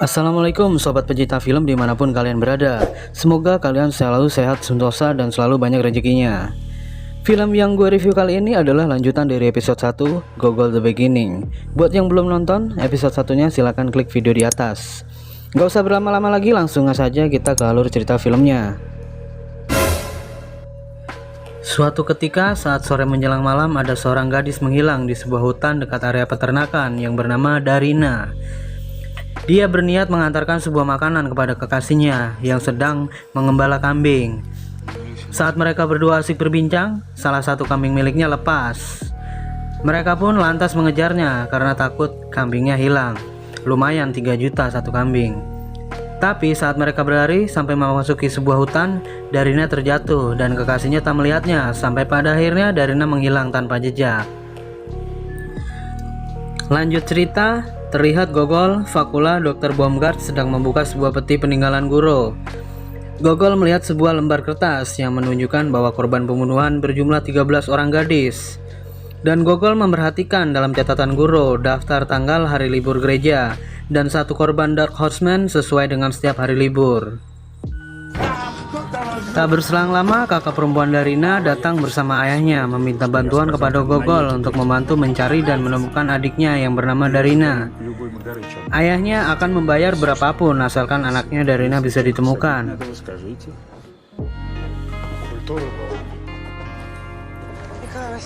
Assalamualaikum sobat pecinta film dimanapun kalian berada. Semoga kalian selalu sehat, sentosa, dan selalu banyak rezekinya. Film yang gue review kali ini adalah lanjutan dari episode 1, Gogol The Beginning. Buat yang belum nonton episode satunya silahkan klik video di atas. Gak usah berlama-lama lagi, langsung saja kita ke alur cerita filmnya. Suatu ketika saat sore menjelang malam, ada seorang gadis menghilang di sebuah hutan dekat area peternakan yang bernama Darina. Dia berniat mengantarkan sebuah makanan kepada kekasihnya yang sedang mengembala kambing. Saat mereka berdua asik berbincang, salah satu kambing miliknya lepas. Mereka pun lantas mengejarnya karena takut kambingnya hilang. Lumayan 3 juta satu kambing. Tapi saat mereka berlari sampai memasuki sebuah hutan, Darina terjatuh dan kekasihnya tak melihatnya. Sampai pada akhirnya Darina menghilang tanpa jejak. Lanjut cerita, terlihat Gogol, Vakula, Dr. Baumgart sedang membuka sebuah peti peninggalan Guro. Gogol melihat sebuah lembar kertas yang menunjukkan bahwa korban pembunuhan berjumlah 13 orang gadis. Dan Gogol memperhatikan dalam catatan Guro daftar tanggal hari libur gereja dan satu korban Dark Horseman sesuai dengan setiap hari libur. Tak berselang lama, kakak perempuan Darina datang bersama ayahnya meminta bantuan kepada Gogol untuk membantu mencari dan menemukan adiknya yang bernama Darina. Ayahnya akan membayar berapapun asalkan anaknya Darina bisa ditemukan.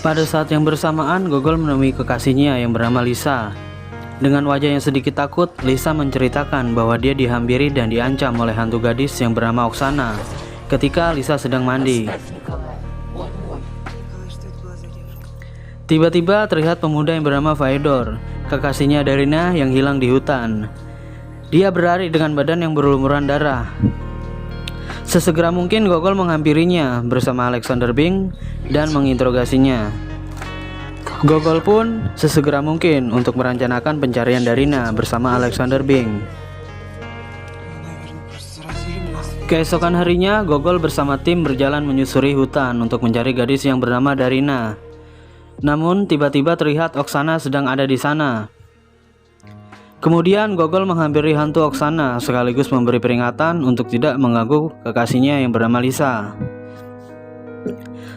Pada saat yang bersamaan, Gogol menemui kekasihnya yang bernama Lisa. Dengan wajah yang sedikit takut, Lisa menceritakan bahwa dia dihampiri dan diancam oleh hantu gadis yang bernama Oksana ketika Lisa sedang mandi. Tiba-tiba terlihat pemuda yang bernama Faedor, kekasihnya Darina yang hilang di hutan. Dia berlari dengan badan yang berlumuran darah. Sesegera mungkin Gogol menghampirinya bersama Alexander Bing dan menginterogasinya. Gogol pun sesegera mungkin untuk merencanakan pencarian Darina bersama Alexander Bing. Keesokan harinya, Gogol bersama tim berjalan menyusuri hutan untuk mencari gadis yang bernama Darina. Namun tiba-tiba terlihat Oksana sedang ada di sana. Kemudian Gogol menghampiri hantu Oksana sekaligus memberi peringatan untuk tidak mengganggu kekasihnya yang bernama Lisa.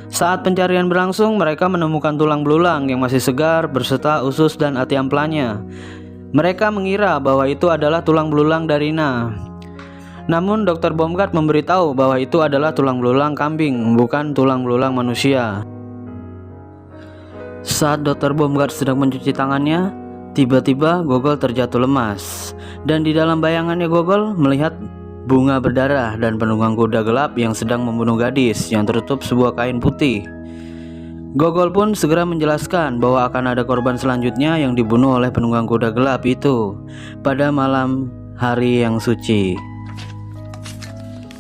Saat pencarian berlangsung, mereka menemukan tulang belulang yang masih segar berserta usus dan ati amplanya. Mereka mengira bahwa itu adalah tulang belulang Darina. Namun Dr. Baumgart memberitahu bahwa itu adalah tulang belulang kambing, bukan tulang belulang manusia. Saat Dr. Baumgart sedang mencuci tangannya, tiba-tiba Gogol terjatuh lemas. Dan di dalam bayangannya Gogol melihat bunga berdarah dan penunggang kuda gelap yang sedang membunuh gadis yang tertutup sebuah kain putih. Gogol pun segera menjelaskan bahwa akan ada korban selanjutnya yang dibunuh oleh penunggang kuda gelap itu pada malam hari yang suci.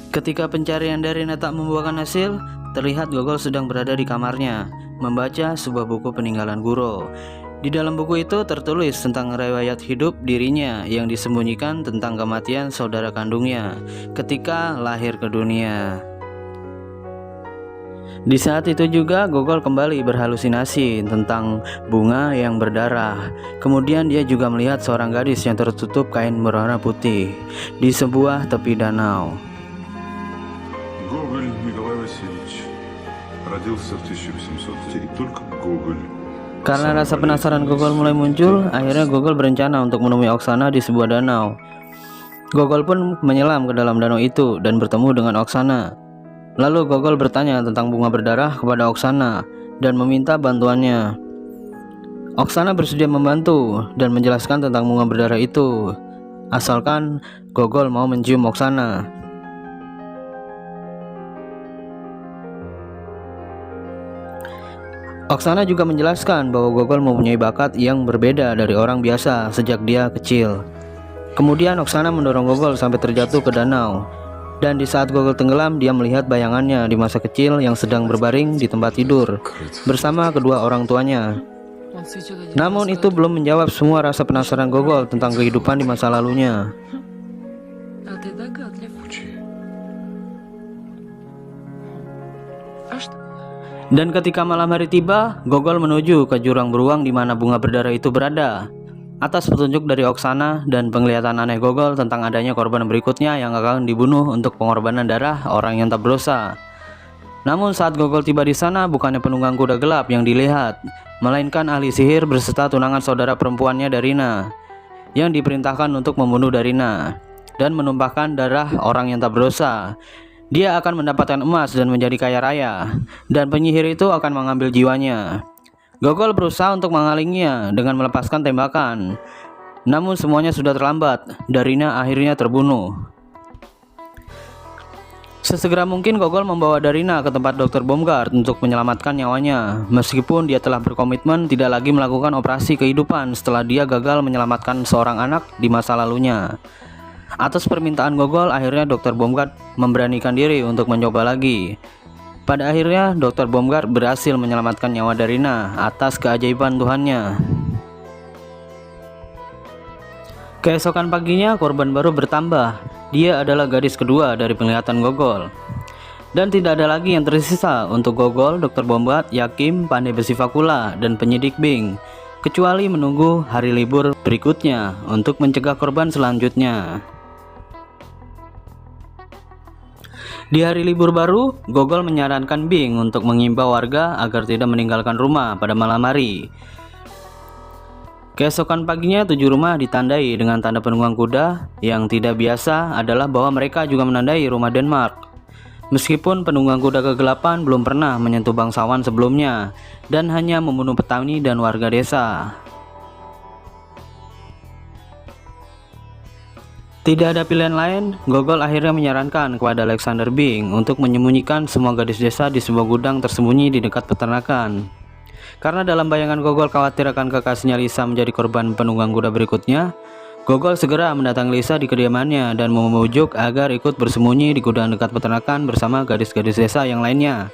Ketika pencarian Darina tak membuahkan hasil, terlihat Gogol sedang berada di kamarnya, membaca sebuah buku peninggalan Guro. Di dalam buku itu tertulis tentang riwayat hidup dirinya yang disembunyikan tentang kematian saudara kandungnya ketika lahir ke dunia. Di saat itu juga Gogol kembali berhalusinasi tentang bunga yang berdarah. Kemudian dia juga melihat seorang gadis yang tertutup kain berwarna putih di sebuah tepi danau. Гоголь Николай Васильевич родился в 1800, только Гоголь. Karena rasa penasaran Gogol mulai muncul, akhirnya Gogol berencana untuk menemui Oksana di sebuah danau. Gogol pun menyelam ke dalam danau itu dan bertemu dengan Oksana. Lalu Gogol bertanya tentang bunga berdarah kepada Oksana dan meminta bantuannya. Oksana bersedia membantu dan menjelaskan tentang bunga berdarah itu, asalkan Gogol mau mencium Oksana. Oksana juga menjelaskan bahwa Gogol mempunyai bakat yang berbeda dari orang biasa sejak dia kecil. Kemudian Oksana mendorong Gogol sampai terjatuh ke danau. Dan di saat Gogol tenggelam, dia melihat bayangannya di masa kecil yang sedang berbaring di tempat tidur bersama kedua orang tuanya. Namun itu belum menjawab semua rasa penasaran Gogol tentang kehidupan di masa lalunya. Dan ketika malam hari tiba, Gogol menuju ke jurang beruang di mana bunga berdarah itu berada. Atas petunjuk dari Oksana dan penglihatan aneh Gogol tentang adanya korban berikutnya yang akan dibunuh untuk pengorbanan darah orang yang tak berdosa. Namun saat Gogol tiba di sana, bukannya penunggang kuda gelap yang dilihat, melainkan ahli sihir berserta tunangan saudara perempuannya Darina, yang diperintahkan untuk membunuh Darina dan menumpahkan darah orang yang tak berdosa. Dia akan mendapatkan emas dan menjadi kaya raya, dan penyihir itu akan mengambil jiwanya. Gogol berusaha untuk menghalanginya dengan melepaskan tembakan, namun semuanya sudah terlambat. Darina akhirnya terbunuh. Sesegera mungkin Gogol membawa Darina ke tempat Dr. Baumgart untuk menyelamatkan nyawanya, meskipun dia telah berkomitmen tidak lagi melakukan operasi kehidupan setelah dia gagal menyelamatkan seorang anak di masa lalunya. Atas permintaan Gogol, akhirnya Dr. Baumgart memberanikan diri untuk mencoba lagi. Pada akhirnya, Dr. Baumgart berhasil menyelamatkan nyawa Darina atas keajaiban Tuhannya. Keesokan paginya, korban baru bertambah. Dia adalah gadis kedua dari penglihatan Gogol. Dan tidak ada lagi yang tersisa untuk Gogol, Dr. Baumgart, Yakim, pandai besi Vakula, dan penyidik Bing, kecuali menunggu hari libur berikutnya untuk mencegah korban selanjutnya. Di hari libur baru, Gogol menyarankan Bing untuk mengimbau warga agar tidak meninggalkan rumah pada malam hari. Keesokan paginya, 7 rumah ditandai dengan tanda penunggang kuda. Yang tidak biasa adalah bahwa mereka juga menandai rumah Denmark. Meskipun penunggang kuda kegelapan belum pernah menyentuh bangsawan sebelumnya dan hanya membunuh petani dan warga desa. Tidak ada pilihan lain, Gogol akhirnya menyarankan kepada Alexander Bing untuk menyembunyikan semua gadis desa di sebuah gudang tersembunyi di dekat peternakan. Karena dalam bayangan Gogol khawatir akan kekasihnya Lisa menjadi korban penunggang kuda berikutnya, Gogol segera mendatangi Lisa di kediamannya dan memujuk agar ikut bersembunyi di gudang dekat peternakan bersama gadis-gadis desa yang lainnya.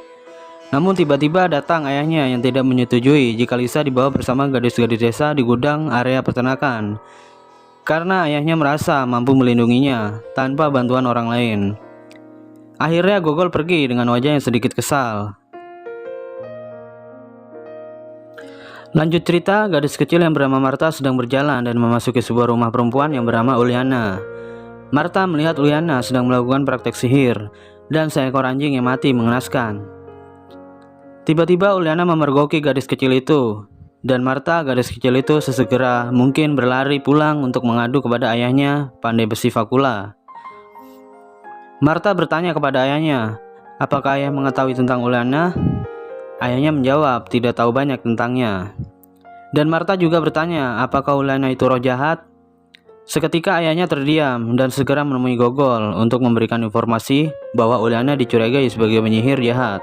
Namun tiba-tiba datang ayahnya yang tidak menyetujui jika Lisa dibawa bersama gadis-gadis desa di gudang area peternakan, karena ayahnya merasa mampu melindunginya tanpa bantuan orang lain. Akhirnya Gogol pergi dengan wajah yang sedikit kesal. Lanjut cerita, gadis kecil yang bernama Marta sedang berjalan dan memasuki sebuah rumah perempuan yang bernama Uliana. Marta melihat Uliana sedang melakukan praktek sihir dan seekor anjing yang mati mengenaskan. Tiba-tiba Uliana memergoki gadis kecil itu, dan Marta, gadis kecil itu, sesegera mungkin berlari pulang untuk mengadu kepada ayahnya, pandai besi Vakula. Marta bertanya kepada ayahnya, apakah ayah mengetahui tentang Uliana? Ayahnya menjawab, tidak tahu banyak tentangnya. Dan Marta juga bertanya, apakah Uliana itu roh jahat? Seketika ayahnya terdiam dan segera menemui Gogol untuk memberikan informasi bahwa Uliana dicurigai sebagai penyihir jahat.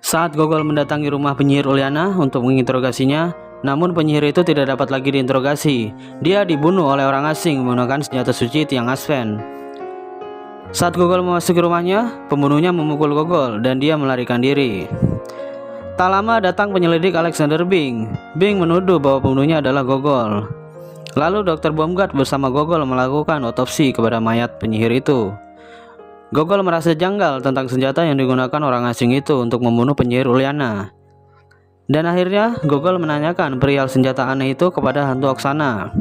Saat Gogol mendatangi rumah penyihir Uliana untuk menginterogasinya, namun penyihir itu tidak dapat lagi diinterogasi. Dia dibunuh oleh orang asing menggunakan senjata suci Tiang Asven. Saat Gogol memasuki rumahnya, pembunuhnya memukul Gogol dan dia melarikan diri. Tak lama datang penyelidik Alexander Bing. Bing menuduh bahwa pembunuhnya adalah Gogol. Lalu Dr. Baumgart bersama Gogol melakukan otopsi kepada mayat penyihir itu. Gogol merasa janggal tentang senjata yang digunakan orang asing itu untuk membunuh penyihir Uliana. Dan akhirnya Gogol menanyakan perihal senjata aneh itu kepada hantu Oksana.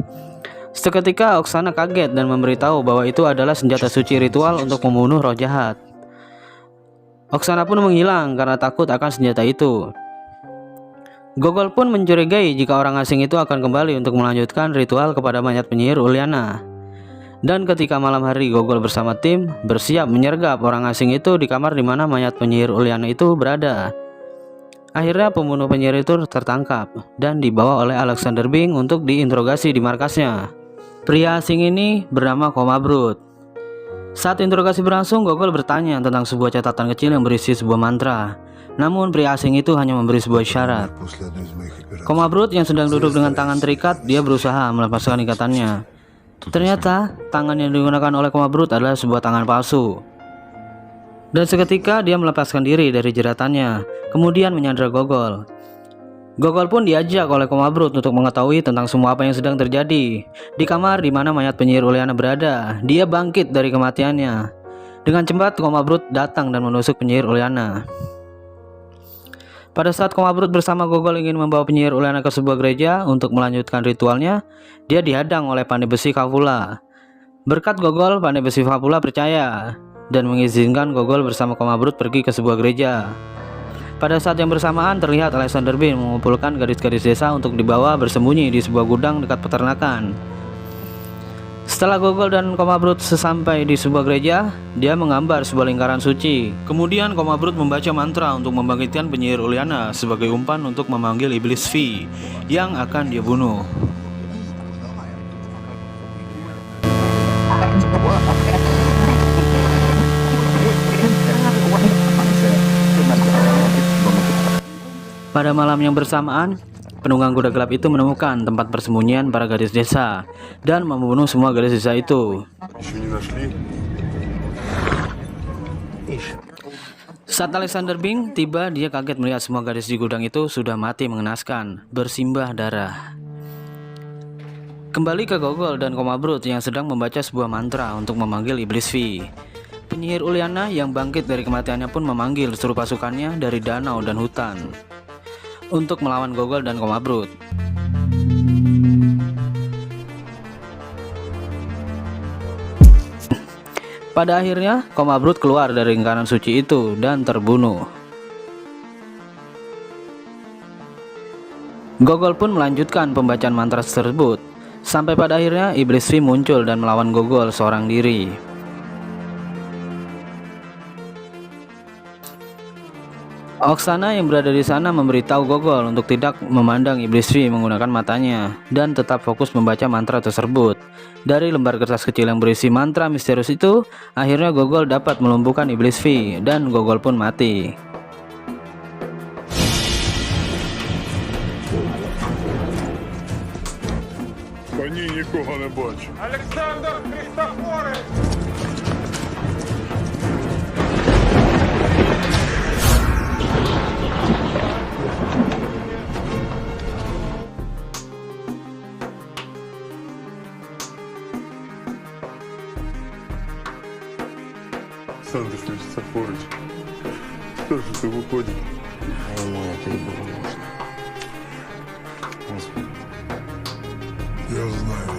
Seketika Oksana kaget dan memberitahu bahwa itu adalah senjata suci ritual untuk membunuh roh jahat. Oksana pun menghilang karena takut akan senjata itu. Gogol pun mencurigai jika orang asing itu akan kembali untuk melanjutkan ritual kepada mayat penyihir Uliana. Dan ketika malam hari Gogol bersama tim bersiap menyergap orang asing itu di kamar di mana mayat penyihir Uliana itu berada. Akhirnya pembunuh penyihir itu tertangkap dan dibawa oleh Alexander Bing untuk diinterogasi di markasnya. Pria asing ini bernama Komabrut. Saat interogasi berlangsung, Gogol bertanya tentang sebuah catatan kecil yang berisi sebuah mantra. Namun pria asing itu hanya memberi sebuah isyarat. Komabrut yang sedang duduk dengan tangan terikat, dia berusaha melepaskan ikatannya. Ternyata tangan yang digunakan oleh Komabrut adalah sebuah tangan palsu. Dan seketika dia melepaskan diri dari jeratannya, kemudian menyandra Gogol. Gogol pun diajak oleh Komabrut untuk mengetahui tentang semua apa yang sedang terjadi. Di kamar di mana mayat penyihir Uliana berada, dia bangkit dari kematiannya. Dengan cepat Komabrut datang dan menusuk penyihir Uliana. Pada saat Komabrut bersama Gogol ingin membawa penyihir Uliana ke sebuah gereja untuk melanjutkan ritualnya, dia dihadang oleh pandai besi Kavula. Berkat Gogol, pandai besi Kavula percaya dan mengizinkan Gogol bersama Komabrut pergi ke sebuah gereja. Pada saat yang bersamaan terlihat Alexander Bean mengumpulkan gadis-gadis desa untuk dibawa bersembunyi di sebuah gudang dekat peternakan. Setelah Gogol dan Komabrut sesampai di sebuah gereja, dia menggambar sebuah lingkaran suci. Kemudian Komabrut membaca mantra untuk membangkitkan penyihir Uliana sebagai umpan untuk memanggil iblis V yang akan dia bunuh. Pada malam yang bersamaan, penunggang kuda gelap itu menemukan tempat persembunyian para gadis desa dan membunuh semua gadis desa itu. Еще не нашли? Saat Alexander Bing tiba, dia kaget melihat semua gadis di gudang itu sudah mati mengenaskan, bersimbah darah. Kembali ke Gogol dan Komabrut yang sedang membaca sebuah mantra untuk memanggil iblis V. Penyihir Uliana yang bangkit dari kematiannya pun memanggil seluruh pasukannya dari danau dan hutan untuk melawan Gogol dan Komabrut. Pada akhirnya, Komabrut keluar dari lingkaran suci itu dan terbunuh. Gogol pun melanjutkan pembacaan mantra tersebut, sampai pada akhirnya iblis V muncul dan melawan Gogol seorang diri. Oksana yang berada di sana memberitahu Gogol untuk tidak memandang iblis V menggunakan matanya dan tetap fokus membaca mantra tersebut. Dari lembar kertas kecil yang berisi mantra misterius itu, akhirnya Gogol dapat melumpuhkan iblis V dan Gogol pun mati. Коні нікого не бачу. Олександр Христофорович! Олександр Христофорович, що ж це виходить? А ему это и было нужно. Господи. Я знаю.